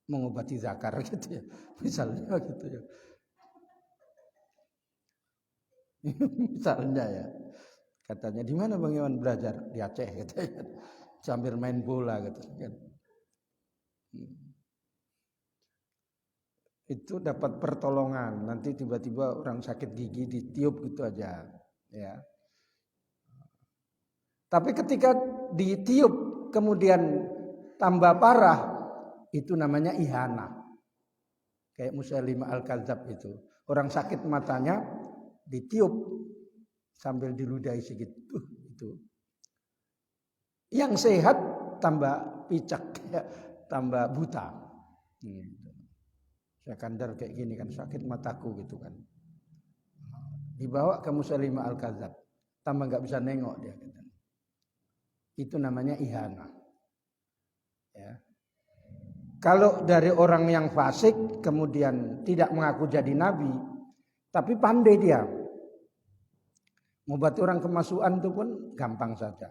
mengobati zakar gitu ya. Misalnya gitu ya. Misalnya ya. Katanya di mana Bang Iwan belajar? Di Aceh katanya. Sambil main bola gitu kan. Itu dapat pertolongan. Nanti tiba-tiba orang sakit gigi ditiup gitu aja, ya. Tapi ketika ditiup kemudian tambah parah, itu namanya ihana. Kayak Musailimah Al-Kadzab itu. Orang sakit matanya ditiup sambil diludahi sedikit. Itu. Yang sehat tambah picak, ya, tambah buta. Gitu. Saya kandar kayak gini kan, sakit mataku gitu kan. Dibawa ke Musailimah Al-Kadzab. Tambah nggak bisa nengok dia. Itu namanya ihana. Ya. Kalau dari orang yang fasik kemudian tidak mengaku jadi nabi, tapi pandai dia. Ngobati orang kemasukan itu pun gampang saja.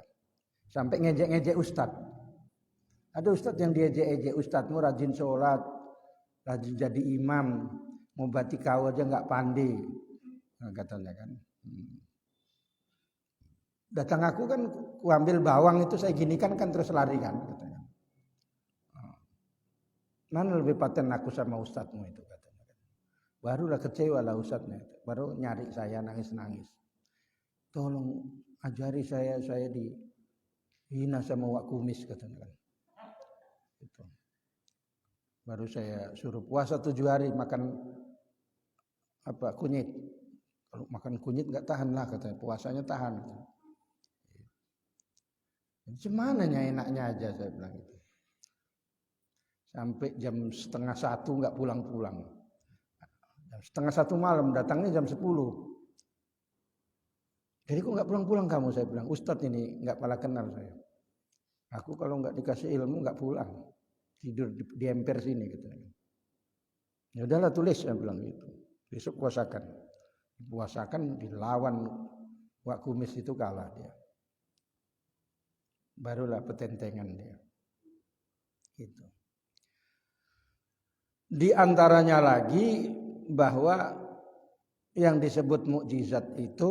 Sampai ngejek-ngejek ustadz. Ada ustadz yang diejek-ejek, ustadzmu rajin sholat, rajin jadi imam, ngobati kau aja nggak pandai. Nah, katanya kan. Datang aku kan, ku ambil bawang itu saya ginikan kan terus lari kan. Katanya. Mana lebih paten aku sama ustadzmu itu katanya. Barulah kecewa lah ustadznya. Baru nyari saya nangis-nangis. Tolong ajari saya dihina sama Wak Kumis katanya kan. Itu. Baru saya suruh puasa 7 hari makan kunyit. Kalau makan kunyit nggak tahan lah katanya. Puasanya tahan. Semananya enaknya aja saya bilang itu. Sampai jam 12:30 nggak pulang-pulang. Jam 12:30 malam datangnya jam 10. Jadi kok nggak pulang-pulang kamu, saya bilang. Ustadz ini nggak pernah kenal saya. Aku kalau nggak dikasih ilmu nggak pulang, tidur di emper sini katanya. Ya udahlah tulis, saya bilang gitu. Besok puasakan, dilawan Wak Kumis itu kalah dia. Barulah petentengan dia. Gitu. Di antaranya lagi bahwa yang disebut mukjizat itu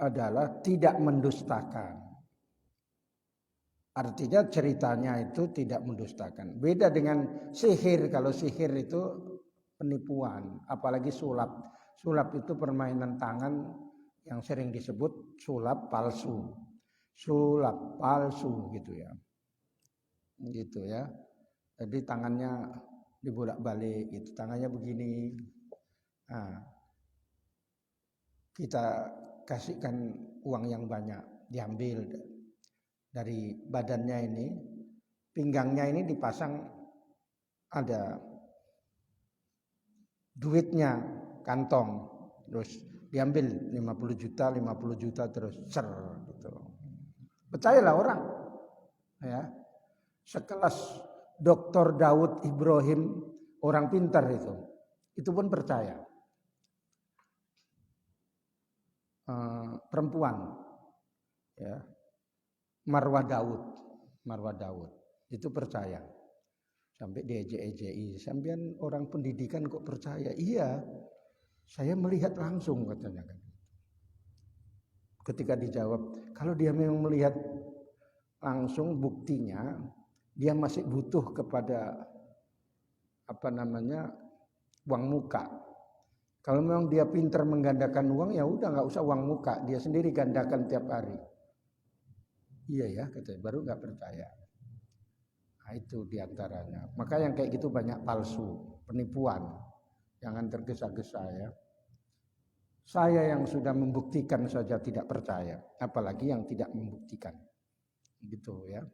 adalah tidak mendustakan. Artinya ceritanya itu tidak mendustakan. Beda dengan sihir. Kalau sihir itu penipuan, apalagi sulap. Sulap itu permainan tangan yang sering disebut sulap palsu. Sulap palsu gitu ya. Gitu ya. Jadi tangannya dibolak-balik gitu. Tangannya begini. Nah, kita kasihkan uang yang banyak, diambil dari badannya ini, pinggangnya ini dipasang ada duitnya, kantong, terus diambil 50 juta terus cer gitu. Percayalah orang, ya. Sekelas Dr. Daud Ibrahim, orang pintar itu pun percaya. Perempuan, ya. Marwah Daud itu percaya, sampai diejek-ejeki, sampean orang pendidikan kok percaya? Iya, saya melihat langsung katanya kan. Ketika dijawab, kalau dia memang melihat langsung, buktinya dia masih butuh kepada uang muka. Kalau memang dia pintar menggandakan uang, ya udah nggak usah uang muka, dia sendiri gandakan tiap hari. Iya ya, katanya, baru nggak percaya. Nah, itu diantaranya. Maka yang kayak gitu banyak palsu, penipuan. Jangan tergesa-gesa ya. Saya yang sudah membuktikan saja tidak percaya, apalagi yang tidak membuktikan. Gitu ya.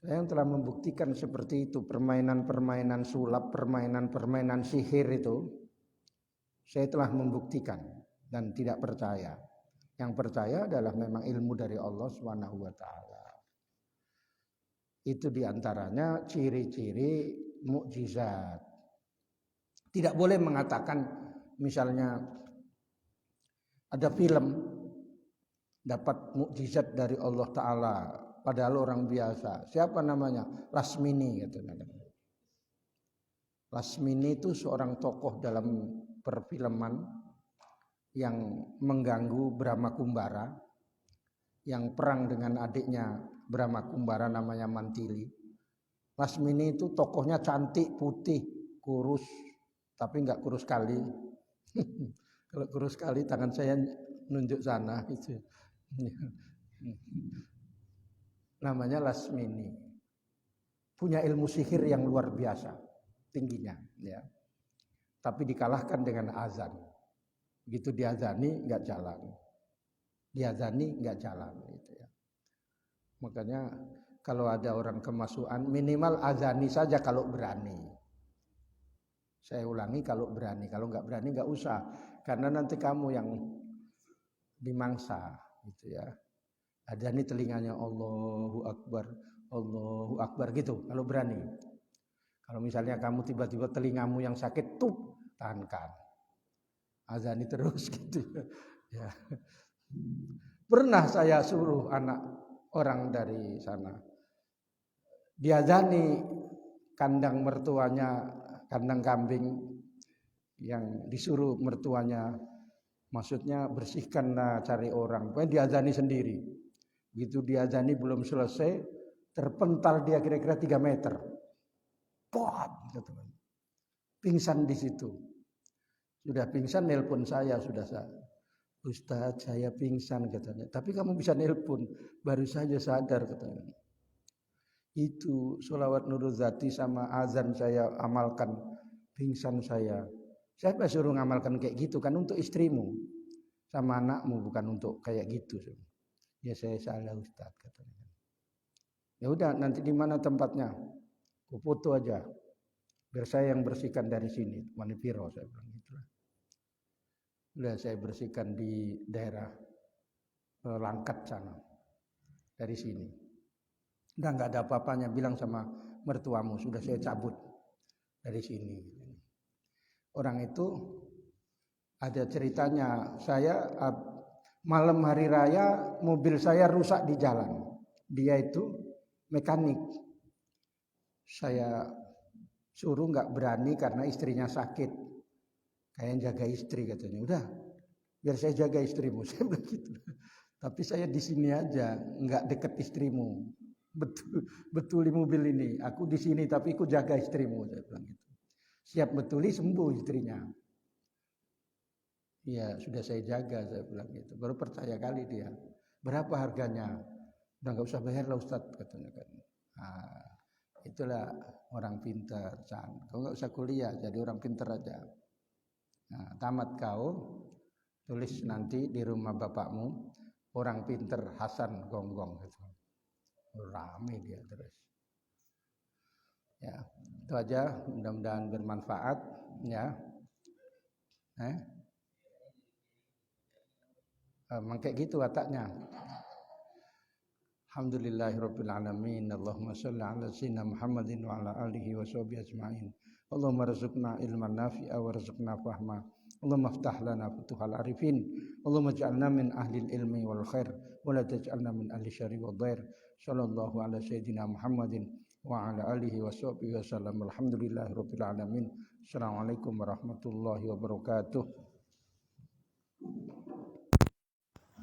Saya yang telah membuktikan seperti itu, permainan-permainan sulap, permainan-permainan sihir itu, saya telah membuktikan dan tidak percaya. Yang percaya adalah memang ilmu dari Allah Subhanahu wa taala. Itu diantaranya ciri-ciri mukjizat. Tidak boleh mengatakan misalnya ada film dapat mukjizat dari Allah taala padahal orang biasa. Siapa namanya? Lasmini katanya. Lasmini itu seorang tokoh dalam perfilman yang mengganggu Brahma Kumbara, yang perang dengan adiknya Brahma Kumbara namanya Mantili. Lasmini itu tokohnya cantik, putih, kurus, tapi enggak kurus kali. Kalau kurus kali tangan saya nunjuk sana itu. Namanya Lasmini. Punya ilmu sihir yang luar biasa tingginya, ya. Tapi dikalahkan dengan azan. Begitu diazani enggak jalan. Diazani enggak jalan gitu ya. Makanya kalau ada orang kemasukan minimal azani saja kalau berani. Saya ulangi, kalau berani. Kalau enggak berani enggak usah, karena nanti kamu yang dimangsa gitu ya. Azani telinganya Allahu Akbar gitu kalau berani. Kalau misalnya kamu tiba-tiba telingamu yang sakit, tahankan. Azani terus gitu ya. Pernah saya suruh anak orang dari sana diazani kandang mertuanya, kandang kambing yang disuruh mertuanya, maksudnya bersihkanlah, cari orang. Pokoknya diazani sendiri. Begitu diazani belum selesai, terpental dia kira-kira 3 meter. Pingsan di situ. Sudah pingsan, nelpon saya, Ustadz, saya pingsan katanya. Tapi kamu bisa nelpon, baru saja sadar katanya. Itu sholawat Nuruzati sama azan saya amalkan, pingsan saya. Siapa suruh ngamalkan kayak gitu? Kan untuk istrimu sama anakmu, bukan untuk kayak gitu. Ya saya salah Ustadz katanya. Ya udah, nanti di mana tempatnya? Ku foto aja. Biar saya yang bersihkan dari sini. Manipiro saya bilang gitulah. Udah saya bersihkan di daerah Langkat sana. Dari sini. Udah nggak ada apa-apanya, bilang sama mertuamu sudah saya cabut dari sini. Orang itu ada ceritanya, saya malam hari raya mobil saya rusak di jalan. Dia itu mekanik. Saya suruh nggak berani karena istrinya sakit. Kayak jaga istri katanya. Udah, biar saya jaga istrimu. Saya bilang gitu. Tapi saya di sini aja, nggak deket istrimu. Betul di mobil ini. Aku di sini tapi aku jaga istrimu. Saya bilang gitu. Siap betuli sembuh istrinya. Iya, sudah saya jaga, saya bilang gitu. Baru percaya kali dia. Berapa harganya? Udah nggak usah bayar lah Ustadz katanya kan. Nah, itulah orang pintar. Kau nggak usah kuliah, jadi orang pintar aja. Nah, tamat kau, tulis nanti di rumah bapakmu, orang pintar Hasan Gonggong gitu. Rame dia terus. Ya, itu aja. Mudah-mudahan bermanfaat. Ya, kayak gitu wataknya. Alhamdulillahirabbil alamin. Allahumma shalli ala sayyidina Muhammadin wa ala alihi wa sahbihi ajmain. Allahumma rzuqna ilman nafi'a warzuqna fahma. Allahumma iftah lana futuhal arifin. Allahumma ij'alna min ahli ilmi wal khair wa la taj'alna min ahli syarri wad dhair. Sallallahu ala sayyidina Muhammadin wa ala alihi wa sahbihi wasallam. Alhamdulillahirabbil alamin. Assalamualaikum warahmatullahi wabarakatuh.